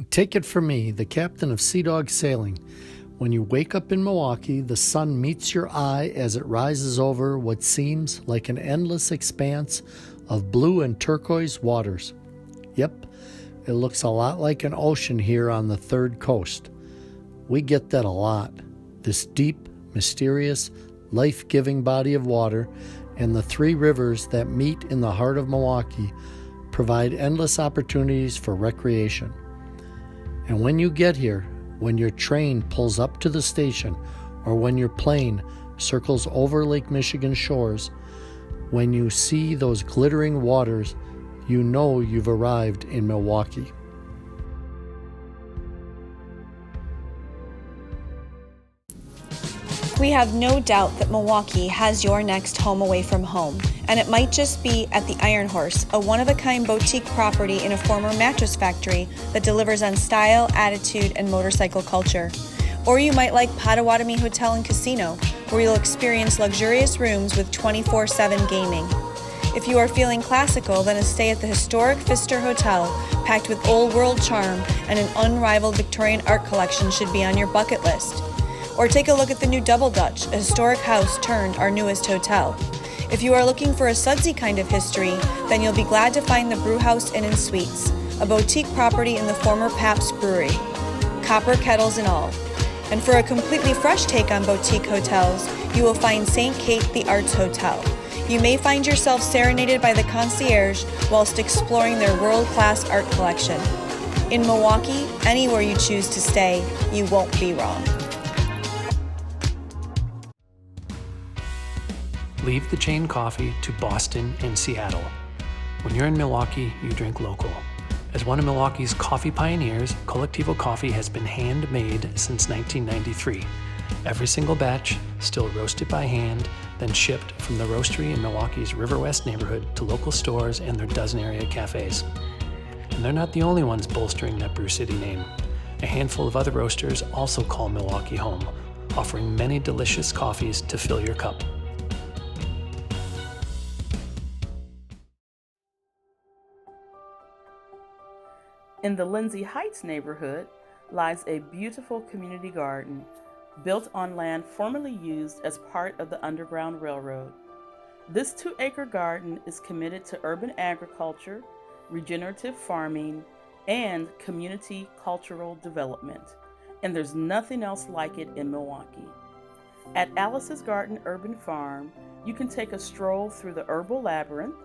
Take it from me, the captain of Sea Dog Sailing. When you wake up in Milwaukee, the sun meets your eye as it rises over what seems like an endless expanse of blue and turquoise waters. Yep, it looks a lot like an ocean here on the third coast. We get that a lot. This deep, mysterious, life-giving body of water and the three rivers that meet in the heart of Milwaukee provide endless opportunities for recreation. And when you get here, when your train pulls up to the station, or when your plane circles over Lake Michigan shores, when you see those glittering waters, you know you've arrived in Milwaukee. We have no doubt that Milwaukee has your next home away from home, and it might just be at the Iron Horse, a one-of-a-kind boutique property in a former mattress factory that delivers on style, attitude, and motorcycle culture. Or you might like Potawatomi Hotel and Casino, where you'll experience luxurious rooms with 24/7 gaming. If you are feeling classical, then a stay at the historic Pfister Hotel, packed with old-world charm and an unrivaled Victorian art collection, should be on your bucket list. Or take a look at the new Double Dutch, a historic house turned our newest hotel. If you are looking for a sudsy kind of history, then you'll be glad to find the Brewhouse Inn and Suites, a boutique property in the former Pabst Brewery, copper kettles and all. And for a completely fresh take on boutique hotels, you will find St. Kate the Arts Hotel. You may find yourself serenaded by the concierge whilst exploring their world-class art collection. In Milwaukee, anywhere you choose to stay, you won't be wrong. Leave the chain coffee to Boston and Seattle. When you're in Milwaukee, you drink local. As one of Milwaukee's coffee pioneers, Colectivo coffee has been handmade since 1993. Every single batch, still roasted by hand, then shipped from the roastery in Milwaukee's River West neighborhood to local stores and their dozen area cafes. And they're not the only ones bolstering that Brew City name. A handful of other roasters also call Milwaukee home, offering many delicious coffees to fill your cup. In the Lindsay Heights neighborhood lies a beautiful community garden built on land formerly used as part of the Underground Railroad. This 2-acre garden is committed to urban agriculture, regenerative farming, and community cultural development, and there's nothing else like it in Milwaukee. At Alice's Garden Urban Farm, you can take a stroll through the herbal labyrinth,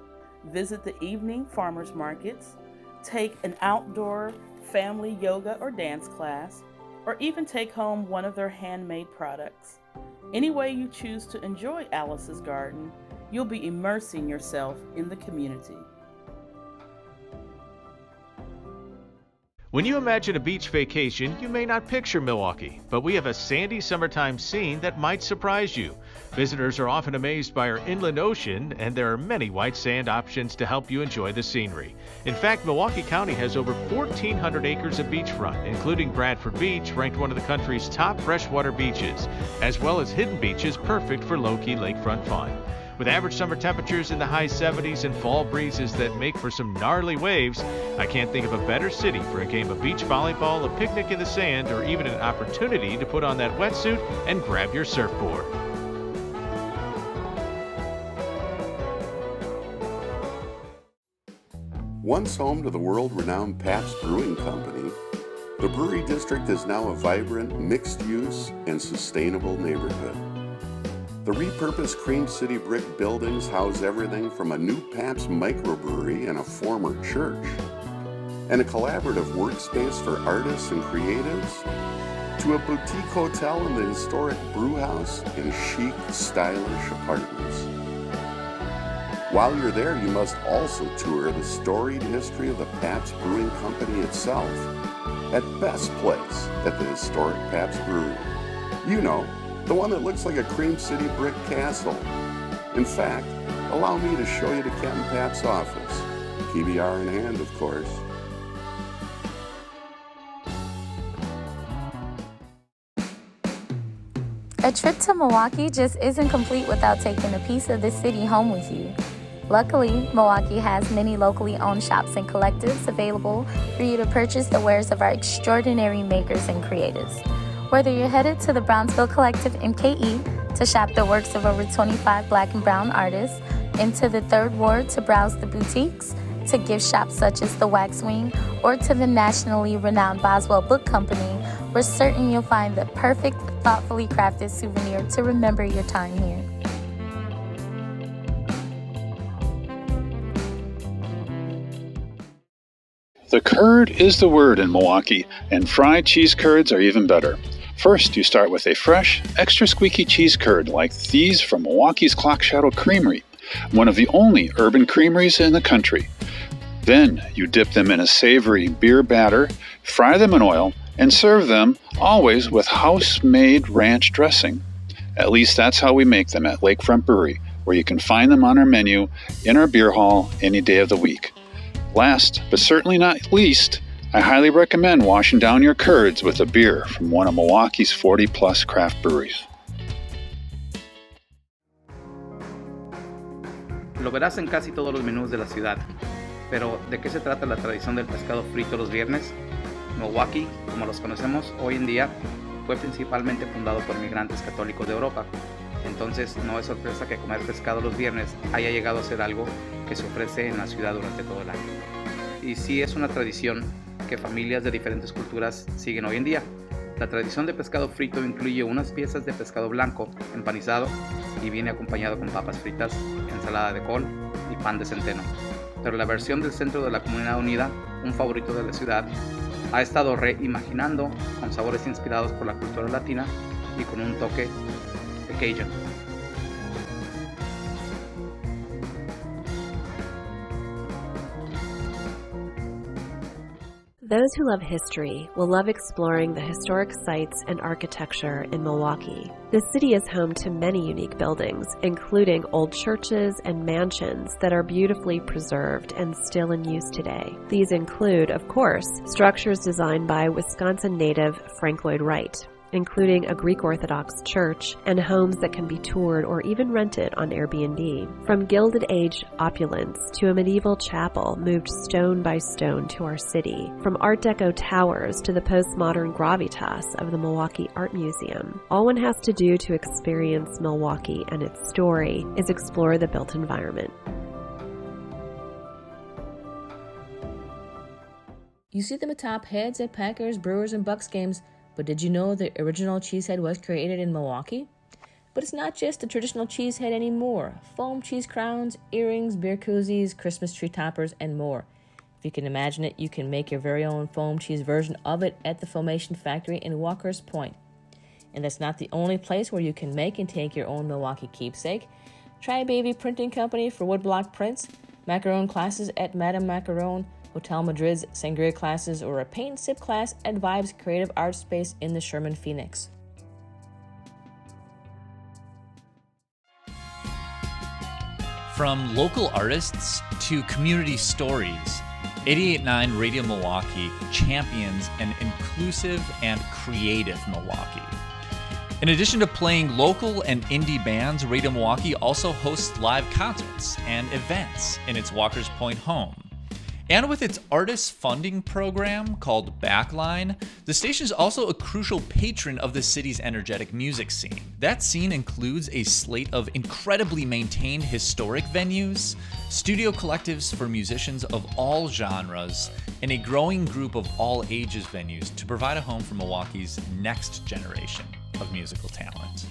visit the evening farmers markets, take an outdoor family yoga or dance class, or even take home one of their handmade products. Any way you choose to enjoy Alice's Garden, you'll be immersing yourself in the community. When you imagine a beach vacation, you may not picture Milwaukee, but we have a sandy summertime scene that might surprise you. Visitors are often amazed by our inland ocean, and there are many white sand options to help you enjoy the scenery. In fact, Milwaukee County has over 1,400 acres of beachfront, including Bradford Beach, ranked one of the country's top freshwater beaches, as well as hidden beaches perfect for low-key lakefront fun. With average summer temperatures in the high 70s and fall breezes that make for some gnarly waves, I can't think of a better city for a game of beach volleyball, a picnic in the sand, or even an opportunity to put on that wetsuit and grab your surfboard. Once home to the world-renowned Pabst Brewing Company, the Brewery District is now a vibrant, mixed-use, and sustainable neighborhood. The repurposed Cream City brick buildings house everything from a new Pabst microbrewery and a former church, and a collaborative workspace for artists and creatives, to a boutique hotel in the historic brew house and chic, stylish apartments. While you're there, you must also tour the storied history of the Pabst Brewing Company itself, at Best Place at the historic Pabst Brewery. You know, the one that looks like a Cream City brick castle. In fact, allow me to show you to Captain Pabst's office. PBR in hand, of course. A trip to Milwaukee just isn't complete without taking a piece of the city home with you. Luckily, Milwaukee has many locally owned shops and collectives available for you to purchase the wares of our extraordinary makers and creatives. Whether you're headed to the Bronzeville Collective MKE to shop the works of over 25 Black and Brown artists, into the Third Ward to browse the boutiques, to gift shops such as the Waxwing, or to the nationally renowned Boswell Book Company, we're certain you'll find the perfect, thoughtfully crafted souvenir to remember your time here. The curd is the word in Milwaukee, and fried cheese curds are even better. First, you start with a fresh, extra squeaky cheese curd like these from Milwaukee's Clock Shadow Creamery, one of the only urban creameries in the country. Then, you dip them in a savory beer batter, fry them in oil, and serve them always with house-made ranch dressing. At least that's how we make them at Lakefront Brewery, where you can find them on our menu in our beer hall any day of the week. Last, but certainly not least, I highly recommend washing down your curds with a beer from one of Milwaukee's 40-plus craft breweries. Lo verás en casi todos los menús de la ciudad. Pero, ¿de qué se trata la tradición del pescado frito los viernes? Milwaukee, como los conocemos hoy en día, fue principalmente fundado por migrantes católicos de Europa. Entonces, no es sorpresa que comer pescado los viernes haya llegado a ser algo que se ofrece en la ciudad durante todo el año. Y sí es una tradición que familias de diferentes culturas siguen hoy en día. La tradición de pescado frito incluye unas piezas de pescado blanco empanizado y viene acompañado con papas fritas, ensalada de col y pan de centeno. Pero la versión del Centro de la Comunidad Unida, un favorito de la ciudad, ha estado reimaginando con sabores inspirados por la cultura latina y con un toque de Cajun. Those who love history will love exploring the historic sites and architecture in Milwaukee. The city is home to many unique buildings, including old churches and mansions that are beautifully preserved and still in use today. These include, of course, structures designed by Wisconsin native Frank Lloyd Wright, including a Greek Orthodox church and homes that can be toured or even rented on Airbnb. From Gilded Age opulence to a medieval chapel moved stone by stone to our city, from Art Deco towers to the postmodern gravitas of the Milwaukee Art Museum, all one has to do to experience Milwaukee and its story is explore the built environment. You see them atop heads at Packers, Brewers, and Bucks games, but did you know the original cheesehead was created in Milwaukee? But it's not just a traditional cheesehead anymore. Foam cheese crowns, earrings, beer koozies, Christmas tree toppers, and more. If you can imagine it, you can make your very own foam cheese version of it at the Foamation Factory in Walker's Point. And that's not the only place where you can make and take your own Milwaukee keepsake. Try Baby Printing Company for woodblock prints, macaron classes at Madame Macaron, Hotel Madrid's Sangria classes, or a paint sip class at Vibes Creative Art Space in the Sherman Phoenix. From local artists to community stories, 88.9 Radio Milwaukee champions an inclusive and creative Milwaukee. In addition to playing local and indie bands, Radio Milwaukee also hosts live concerts and events in its Walker's Point home. And with its artist funding program called Backline, the station is also a crucial patron of the city's energetic music scene. That scene includes a slate of incredibly maintained historic venues, studio collectives for musicians of all genres, and a growing group of all ages venues to provide a home for Milwaukee's next generation of musical talent.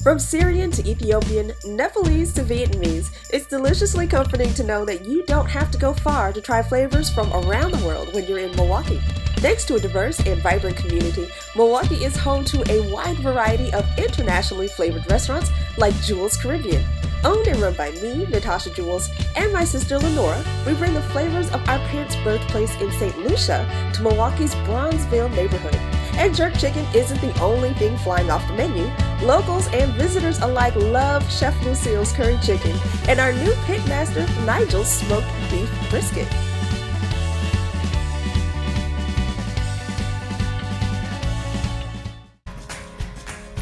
From Syrian to Ethiopian, Nepalese to Vietnamese, it's deliciously comforting to know that you don't have to go far to try flavors from around the world when you're in Milwaukee. Next to a diverse and vibrant community, Milwaukee is home to a wide variety of internationally flavored restaurants like Jules Caribbean. Owned and run by me, Natasha Jules, and my sister Lenora, we bring the flavors of our parents' birthplace in St. Lucia to Milwaukee's Bronzeville neighborhood. And jerk chicken isn't the only thing flying off the menu. Locals and visitors alike love Chef Lucille's curry chicken and our new pitmaster, Nigel's smoked beef brisket.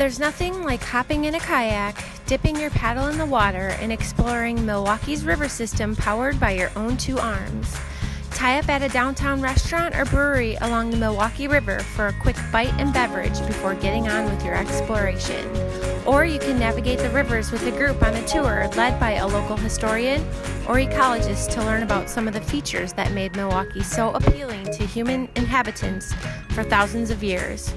There's nothing like hopping in a kayak, dipping your paddle in the water, and exploring Milwaukee's river system powered by your own two arms. Tie up at a downtown restaurant or brewery along the Milwaukee River for a quick bite and beverage before getting on with your exploration. Or you can navigate the rivers with a group on a tour led by a local historian or ecologist to learn about some of the features that made Milwaukee so appealing to human inhabitants for thousands of years.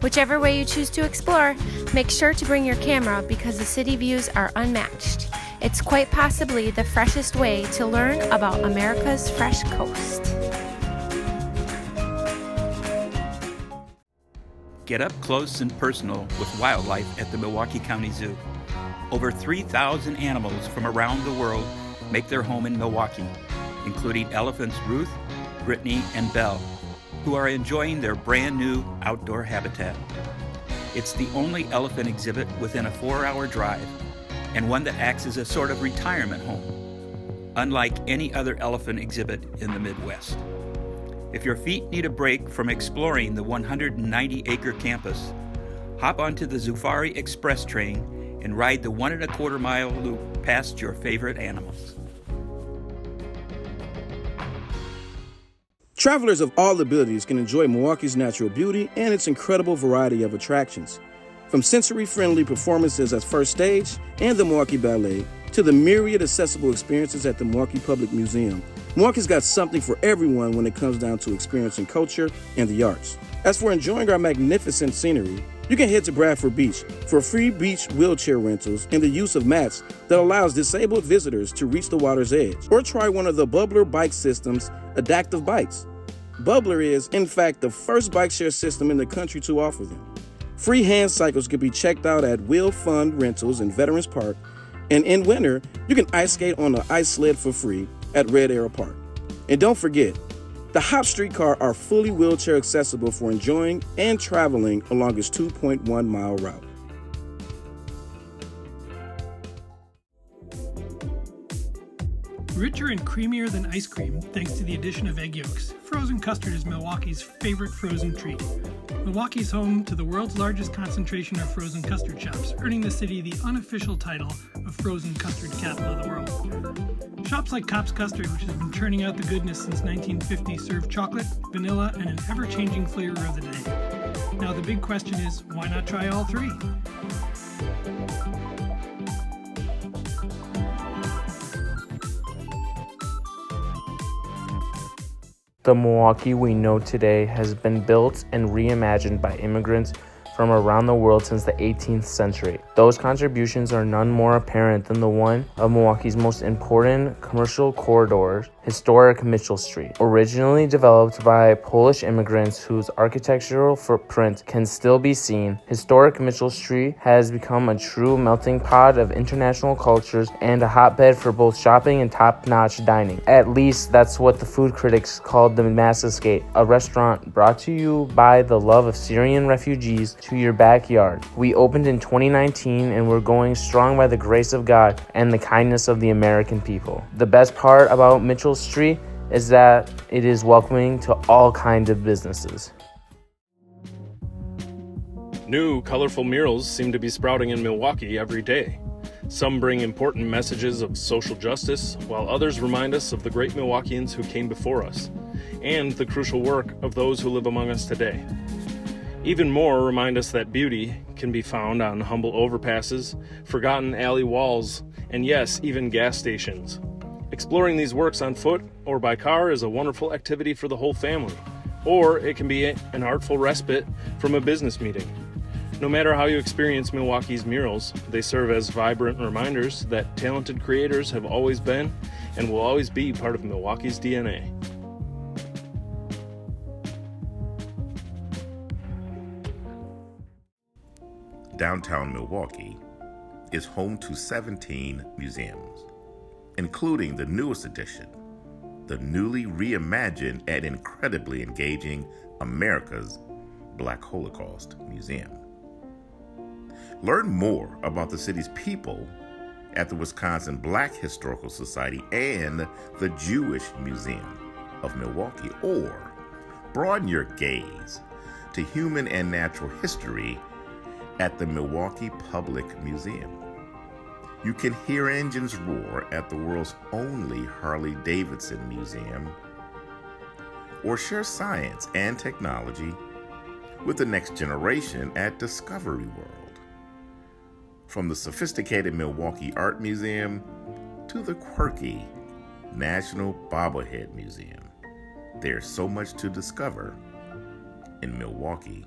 Whichever way you choose to explore, make sure to bring your camera because the city views are unmatched. It's quite possibly the freshest way to learn about America's fresh coast. Get up close and personal with wildlife at the Milwaukee County Zoo. Over 3,000 animals from around the world make their home in Milwaukee, including elephants Ruth, Brittany, and Belle, who are enjoying their brand new outdoor habitat. It's the only elephant exhibit within a 4-hour drive, and one that acts as a sort of retirement home, unlike any other elephant exhibit in the Midwest. If your feet need a break from exploring the 190-acre campus, hop onto the Zufari Express train and ride the 1.25-mile loop past your favorite animals. Travelers of all abilities can enjoy Milwaukee's natural beauty and its incredible variety of attractions. From sensory-friendly performances at First Stage and the Milwaukee Ballet to the myriad accessible experiences at the Milwaukee Public Museum, Milwaukee's got something for everyone when it comes down to experiencing culture and the arts. As for enjoying our magnificent scenery, you can head to Bradford Beach for free beach wheelchair rentals and the use of mats that allows disabled visitors to reach the water's edge, or try one of the Bubbler Bike System's adaptive bikes. Bubbler is, in fact, the first bike share system in the country to offer them. Free hand cycles can be checked out at Will Fund Rentals in Veterans Park, and in winter, you can ice skate on the ice sled for free at Red Arrow Park. And don't forget, the Hop Streetcar are fully wheelchair accessible for enjoying and traveling along its 2.1-mile route. Richer and creamier than ice cream thanks to the addition of egg yolks, frozen custard is Milwaukee's favorite frozen treat. Milwaukee's home to the world's largest concentration of frozen custard shops, earning the city the unofficial title of frozen custard capital of the world. Shops like Kopp's Custard, which has been churning out the goodness since 1950, serve chocolate, vanilla, and an ever-changing flavor of the day. Now the big question is, why not try all three? The Milwaukee we know today has been built and reimagined by immigrants from around the world since the 18th century. Those contributions are none more apparent than the one of Milwaukee's most important commercial corridors, historic Mitchell Street. Originally developed by Polish immigrants whose architectural footprint can still be seen, historic Mitchell Street has become a true melting pot of international cultures and a hotbed for both shopping and top-notch dining. At least that's what the food critics called the Mass Escape, a restaurant brought to you by the love of Syrian refugees to your backyard. We opened in 2019 and we're going strong by the grace of God and the kindness of the American people. The best part about Mitchell Street is that it is welcoming to all kinds of businesses. New, colorful murals seem to be sprouting in Milwaukee every day. Some bring important messages of social justice, while others remind us of the great Milwaukeeans who came before us, and the crucial work of those who live among us today. Even more remind us that beauty can be found on humble overpasses, forgotten alley walls, and yes, even gas stations. Exploring these works on foot or by car is a wonderful activity for the whole family, or it can be an artful respite from a business meeting. No matter how you experience Milwaukee's murals, they serve as vibrant reminders that talented creators have always been and will always be part of Milwaukee's DNA. Downtown Milwaukee is home to 17 museums, including the newest addition, the newly reimagined and incredibly engaging America's Black Holocaust Museum. Learn more about the city's people at the Wisconsin Black Historical Society and the Jewish Museum of Milwaukee, or broaden your gaze to human and natural history at the Milwaukee Public Museum. You can hear engines roar at the world's only Harley-Davidson Museum, or share science and technology with the next generation at Discovery World. From the sophisticated Milwaukee Art Museum to the quirky National Bobblehead Museum, there's so much to discover in Milwaukee.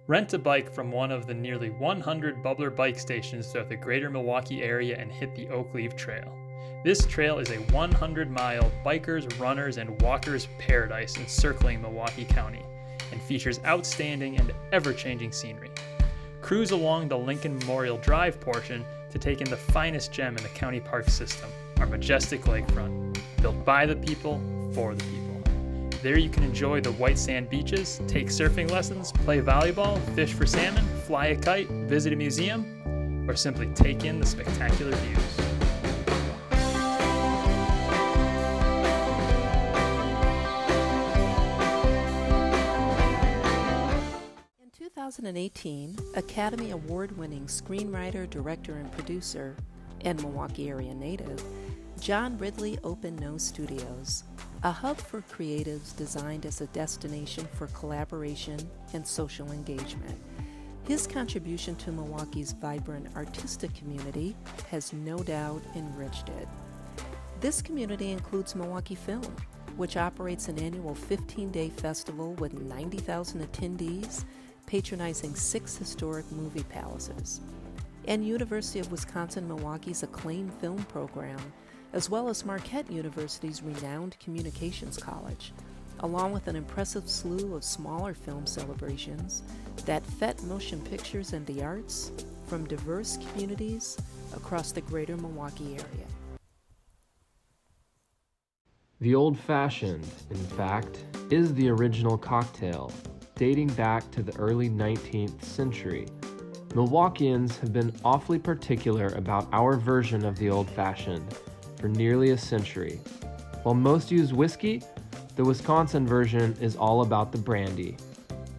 Rent a bike from one of the nearly 100 bubbler bike stations throughout the greater Milwaukee area and hit the Oak Leaf Trail. This trail is a 100-mile bikers, runners, and walkers paradise encircling Milwaukee County and features outstanding and ever-changing scenery. Cruise along the Lincoln Memorial Drive portion to take in the finest gem in the county park system, our majestic lakefront, built by the people, for the people. There you can enjoy the white sand beaches, take surfing lessons, play volleyball, fish for salmon, fly a kite, visit a museum, or simply take in the spectacular views. In 2018, Academy Award-winning screenwriter, director, and producer, and Milwaukee area native, John Ridley opened No Studios, a hub for creatives designed as a destination for collaboration and social engagement. His contribution to Milwaukee's vibrant artistic community has no doubt enriched it. This community includes Milwaukee Film, which operates an annual 15-day festival with 90,000 attendees, patronizing 6 historic movie palaces, and University of Wisconsin-Milwaukee's acclaimed film program, as well as Marquette University's renowned Communications College, along with an impressive slew of smaller film celebrations that fet motion pictures and the arts from diverse communities across the greater Milwaukee area. The old-fashioned, in fact, is the original cocktail, dating back to the early 19th century. Milwaukeeans have been awfully particular about our version of the old-fashioned for nearly a century. While most use whiskey, the Wisconsin version is all about the brandy.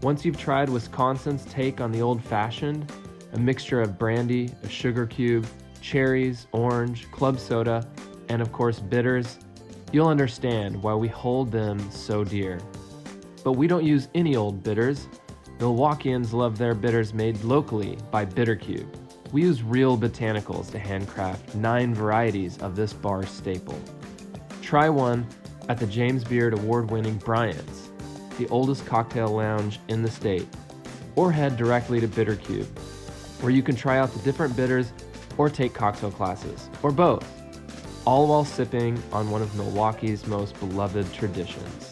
Once you've tried Wisconsin's take on the old-fashioned, a mixture of brandy, a sugar cube, cherries, orange, club soda, and of course bitters, you'll understand why we hold them so dear. But we don't use any old bitters. Milwaukeeans love their bitters made locally by Bitter Cube. We use real botanicals to handcraft 9 varieties of this bar staple. Try one at the James Beard award-winning Bryant's, the oldest cocktail lounge in the state, or head directly to Bitter Cube, where you can try out the different bitters or take cocktail classes, or both, all while sipping on one of Milwaukee's most beloved traditions.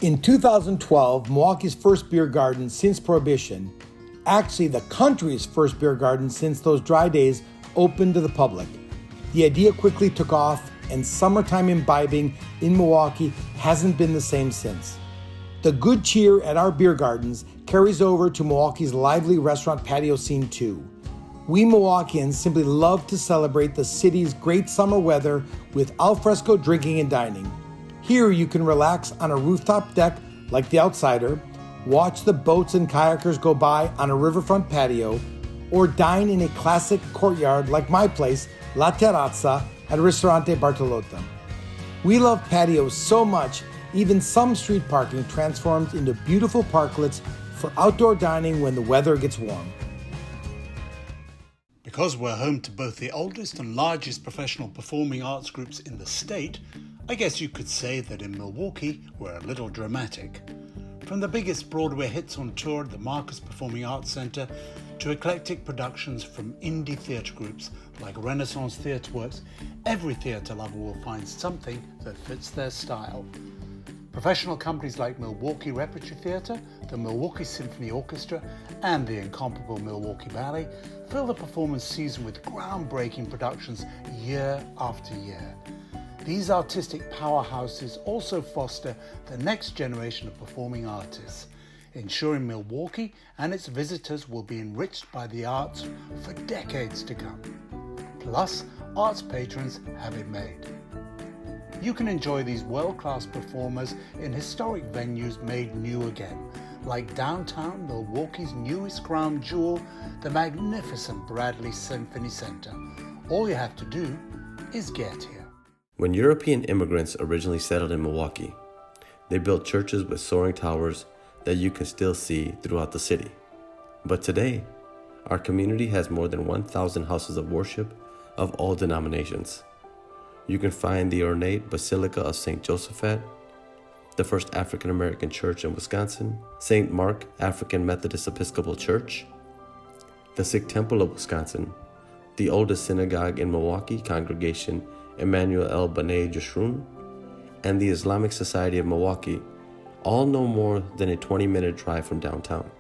In 2012, Milwaukee's first beer garden since Prohibition, actually the country's first beer garden since those dry days, opened to the public. The idea quickly took off, and summertime imbibing in Milwaukee hasn't been the same since. The good cheer at our beer gardens carries over to Milwaukee's lively restaurant patio scene too. We Milwaukeeans simply love to celebrate the city's great summer weather with alfresco drinking and dining. Here you can relax on a rooftop deck like the Outsider, watch the boats and kayakers go by on a riverfront patio, or dine in a classic courtyard like my place, La Terrazza, at Ristorante Bartolotta. We love patios so much, even some street parking transforms into beautiful parklets for outdoor dining when the weather gets warm. Because we're home to both the oldest and largest professional performing arts groups in the state, I guess you could say that in Milwaukee, we're a little dramatic. From the biggest Broadway hits on tour at the Marcus Performing Arts Center to eclectic productions from indie theatre groups like Renaissance Theatre Works, every theatre lover will find something that fits their style. Professional companies like Milwaukee Repertory Theatre, the Milwaukee Symphony Orchestra, and the incomparable Milwaukee Ballet fill the performance season with groundbreaking productions year after year. These artistic powerhouses also foster the next generation of performing artists, ensuring Milwaukee and its visitors will be enriched by the arts for decades to come. Plus, arts patrons have it made. you can enjoy these world-class performers in historic venues made new again, like downtown Milwaukee's newest crown jewel, the magnificent Bradley Symphony Center. All you have to do is get here. When European immigrants originally settled in Milwaukee, they built churches with soaring towers that you can still see throughout the city. But today, our community has more than 1,000 houses of worship of all denominations. You can find the ornate Basilica of St. Josephat, the first African American church in Wisconsin, St. Mark African Methodist Episcopal Church, the Sikh Temple of Wisconsin, the oldest synagogue in Milwaukee, Congregation Emmanuel El B'nai Jeshurun, and the Islamic Society of Milwaukee, all no more than a 20-minute drive from downtown.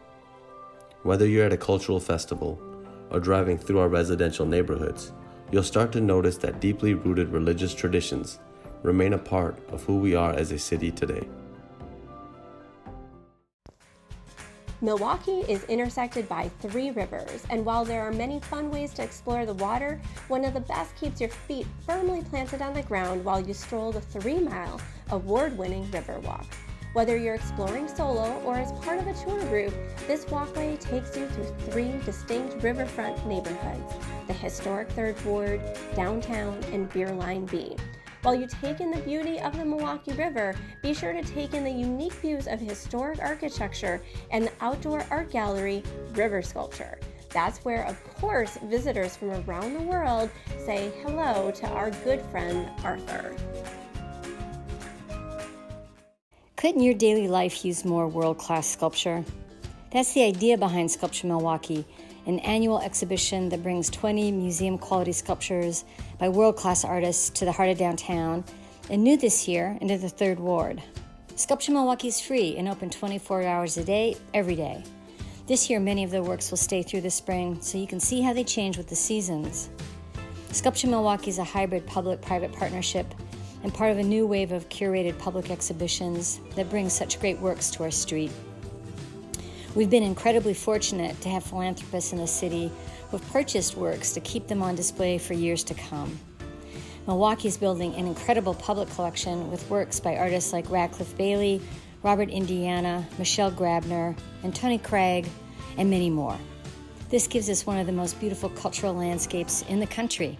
Whether you're at a cultural festival or driving through our residential neighborhoods, you'll start to notice that deeply rooted religious traditions remain a part of who we are as a city today. Milwaukee is intersected by 3 rivers, and while there are many fun ways to explore the water, one of the best keeps your feet firmly planted on the ground while you stroll the 3-mile award-winning river walk. Whether you're exploring solo or as part of a tour group, this walkway takes you through 3 distinct riverfront neighborhoods: the historic 3rd Ward, downtown, and Beer Line B. While you take in the beauty of the Milwaukee River, be sure to take in the unique views of historic architecture and the outdoor art gallery, River Sculpture. That's where, of course, visitors from around the world say hello to our good friend, Arthur. Couldn't your daily life use more world-class sculpture? That's the idea behind Sculpture Milwaukee, an annual exhibition that brings 20 museum-quality sculptures by world-class artists to the heart of downtown, and new this year, into the 3rd Ward. Sculpture Milwaukee is free and open 24 hours a day, every day. This year, many of the works will stay through the spring, so you can see how they change with the seasons. Sculpture Milwaukee is a hybrid public-private partnership and part of a new wave of curated public exhibitions that brings such great works to our street. We've been incredibly fortunate to have philanthropists in the city who've purchased works to keep them on display for years to come. Milwaukee is building an incredible public collection with works by artists like Radcliffe Bailey, Robert Indiana, Michelle Grabner, and Tony Craig, and many more. This gives us one of the most beautiful cultural landscapes in the country.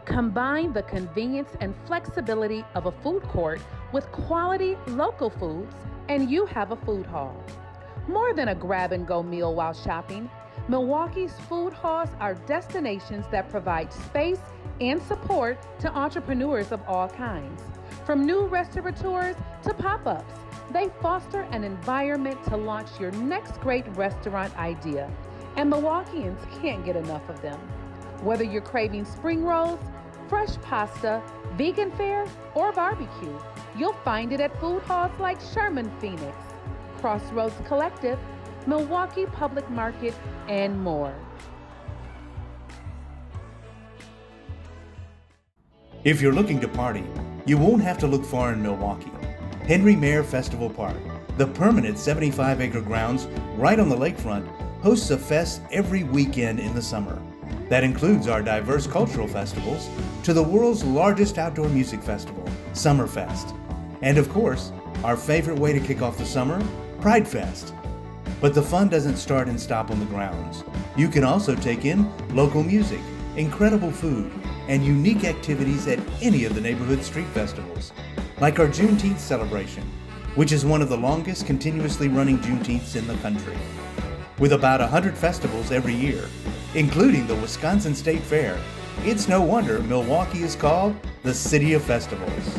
Combine the convenience and flexibility of a food court with quality local foods, and you have a food hall. More than a grab-and-go meal while shopping, Milwaukee's food halls are destinations that provide space and support to entrepreneurs of all kinds. From new restaurateurs to pop-ups, they foster an environment to launch your next great restaurant idea, and Milwaukeeans can't get enough of them. Whether you're craving spring rolls, fresh pasta, vegan fare, or barbecue, you'll find it at food halls like Sherman Phoenix, Crossroads Collective, Milwaukee Public Market, and more. If you're looking to party, you won't have to look far in Milwaukee. Henry Mayer Festival Park, the permanent 75-acre grounds right on the lakefront, hosts a fest every weekend in the summer. That includes our diverse cultural festivals to the world's largest outdoor music festival, Summerfest. And of course, our favorite way to kick off the summer, Pride Fest. But the fun doesn't start and stop on the grounds. You can also take in local music, incredible food, and unique activities at any of the neighborhood street festivals, like our Juneteenth celebration, which is one of the longest continuously running Juneteenths in the country. With about 100 festivals every year, including the Wisconsin State Fair, it's no wonder Milwaukee is called the City of Festivals.